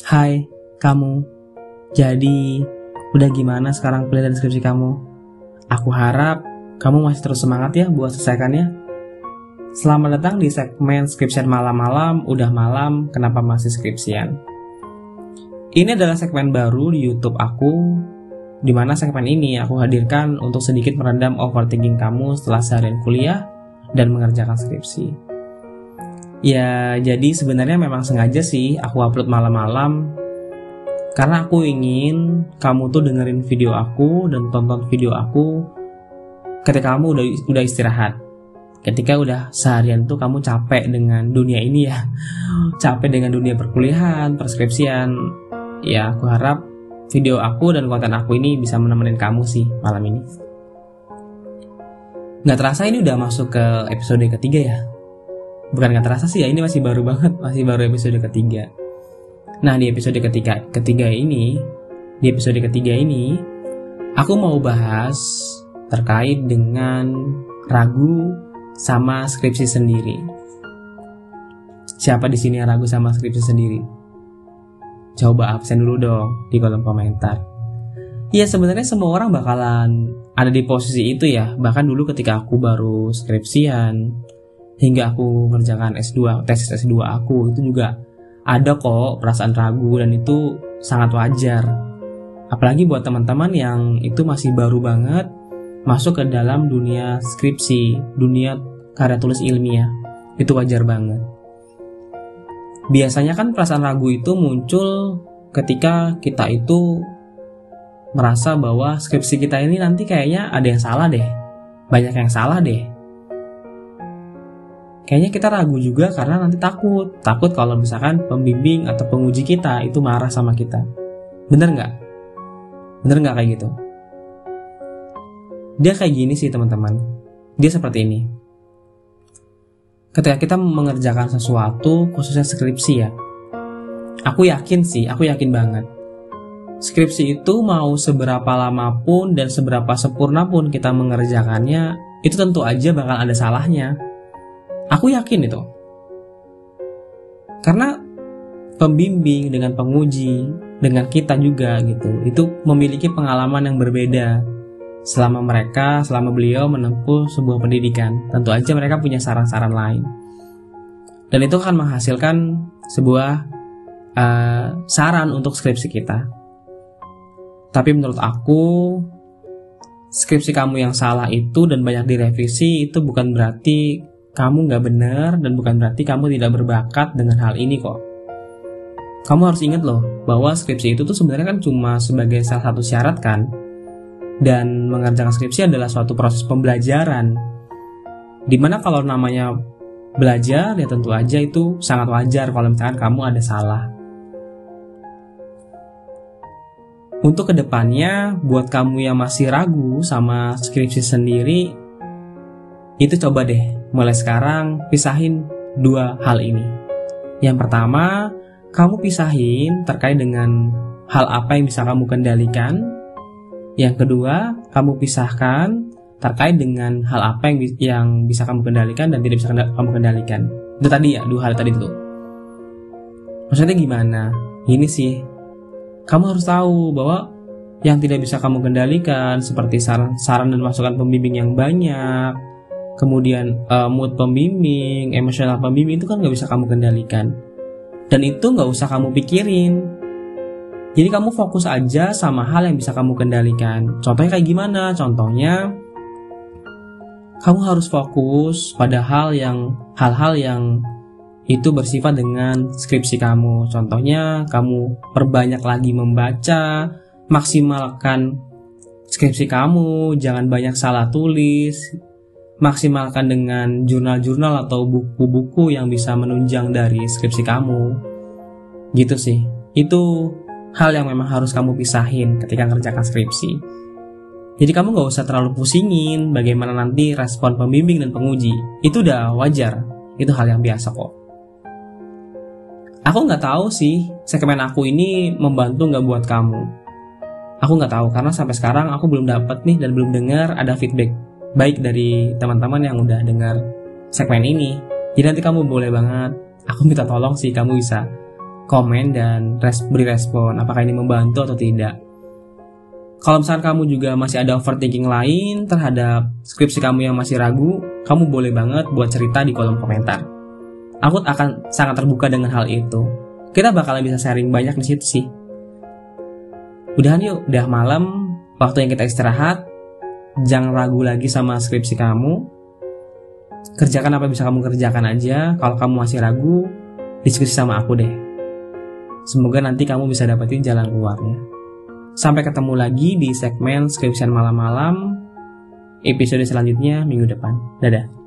Hai, kamu. Jadi, udah gimana sekarang kuliah dan skripsi kamu? Aku harap kamu masih terus semangat ya buat selesaikannya. Selamat datang di segmen skripsian malam-malam. Udah malam, kenapa masih skripsian? Ini adalah segmen baru di YouTube aku, di mana segmen ini aku hadirkan untuk sedikit meredam overthinking kamu setelah seharian kuliah dan mengerjakan skripsi. Ya, jadi sebenarnya memang sengaja sih aku upload malam-malam karena aku ingin kamu tuh dengerin video aku dan tonton video aku ketika kamu udah istirahat. Ketika udah seharian tuh kamu capek dengan dunia ini ya. Capek dengan dunia perkuliahan, perskripsian. Ya, aku harap video aku dan konten aku ini bisa menemenin kamu sih malam ini. Nggak terasa ini udah masuk ke episode ketiga ya. Bukan nggak terasa sih ya, ini masih baru banget, masih baru episode ketiga. Nah, di episode ketiga ini, aku mau bahas terkait dengan ragu sama skripsi sendiri. Siapa di sini yang ragu sama skripsi sendiri? Coba absen dulu dong di kolom komentar. Ya, sebenarnya semua orang bakalan ada di posisi itu ya. Bahkan dulu ketika aku baru skripsian, hingga aku mengerjakan tesis S2 aku, itu juga ada kok perasaan ragu dan itu sangat wajar. Apalagi buat teman-teman yang itu masih baru banget masuk ke dalam dunia skripsi, dunia karya tulis ilmiah, itu wajar banget. Biasanya kan perasaan ragu itu muncul ketika kita itu merasa bahwa skripsi kita ini nanti kayaknya ada yang salah deh, banyak yang salah deh. Kayaknya kita ragu juga karena nanti takut kalau misalkan pembimbing atau penguji kita itu marah sama kita. Bener nggak? Bener nggak kayak gitu? Dia kayak gini sih teman-teman. Dia seperti ini. Ketika kita mengerjakan sesuatu, khususnya skripsi ya, aku yakin banget. Skripsi itu mau seberapa lama pun dan seberapa sempurna pun kita mengerjakannya, itu tentu aja bakal ada salahnya. Aku yakin itu. Karena pembimbing dengan penguji, dengan kita juga gitu, itu memiliki pengalaman yang berbeda. Selama beliau menempuh sebuah pendidikan, tentu aja mereka punya saran-saran lain. Dan itu akan menghasilkan sebuah saran untuk skripsi kita. Tapi menurut aku, skripsi kamu yang salah itu dan banyak direvisi itu bukan berarti kamu gak benar dan bukan berarti kamu tidak berbakat dengan hal ini kok. Kamu harus ingat loh bahwa skripsi itu tuh sebenarnya kan cuma sebagai salah satu syarat kan. Dan mengerjakan skripsi adalah suatu proses pembelajaran. Dimana kalau namanya belajar ya tentu aja itu sangat wajar kalau misalkan kamu ada salah. Untuk kedepannya buat kamu yang masih ragu sama skripsi sendiri, itu coba deh mulai sekarang pisahin dua hal ini. Yang pertama, kamu pisahin terkait dengan hal apa yang bisa kamu kendalikan. Yang kedua, kamu pisahkan terkait dengan hal apa yang bisa kamu kendalikan dan tidak bisa kamu kendalikan. Itu tadi ya, dua hal tadi itu. Maksudnya gimana? Ini sih, kamu harus tahu bahwa yang tidak bisa kamu kendalikan seperti saran dan masukan pembimbing yang banyak, kemudian mood pembimbing, emosional pembimbing itu kan gak bisa kamu kendalikan. Dan itu gak usah kamu pikirin. Jadi kamu fokus aja sama hal yang bisa kamu kendalikan. Contohnya kayak gimana? Contohnya, kamu harus fokus pada hal-hal yang itu bersifat dengan skripsi kamu. Contohnya, kamu perbanyak lagi membaca, maksimalkan skripsi kamu, jangan banyak salah tulis, maksimalkan dengan jurnal-jurnal atau buku-buku yang bisa menunjang dari skripsi kamu. Gitu sih. Itu hal yang memang harus kamu pisahin ketika ngerjakan skripsi. Jadi kamu gak usah terlalu pusingin bagaimana nanti respon pembimbing dan penguji. Itu udah wajar. Itu hal yang biasa kok. Aku gak tahu sih segmen aku ini membantu gak buat kamu. Aku gak tahu karena sampai sekarang aku belum dapat nih dan belum dengar ada feedback baik dari teman-teman yang udah dengar segmen ini. Jadi nanti kamu boleh banget, aku minta tolong sih kamu bisa komen dan beri respon apakah ini membantu atau tidak. Kalau misalkan kamu juga masih ada overthinking lain terhadap skripsi kamu yang masih ragu, kamu boleh banget buat cerita di kolom komentar. Aku akan sangat terbuka dengan hal itu. Kita bakalan bisa sharing banyak di situ sih. Udahan yuk, udah malam, waktu yang kita istirahat. Jangan ragu lagi sama skripsi kamu. Kerjakan apa yang bisa kamu kerjakan aja. Kalau kamu masih ragu, diskusi sama aku deh. Semoga nanti kamu bisa dapetin jalan keluarnya. Sampai ketemu lagi di segmen skripsian malam-malam episode selanjutnya minggu depan. Dadah.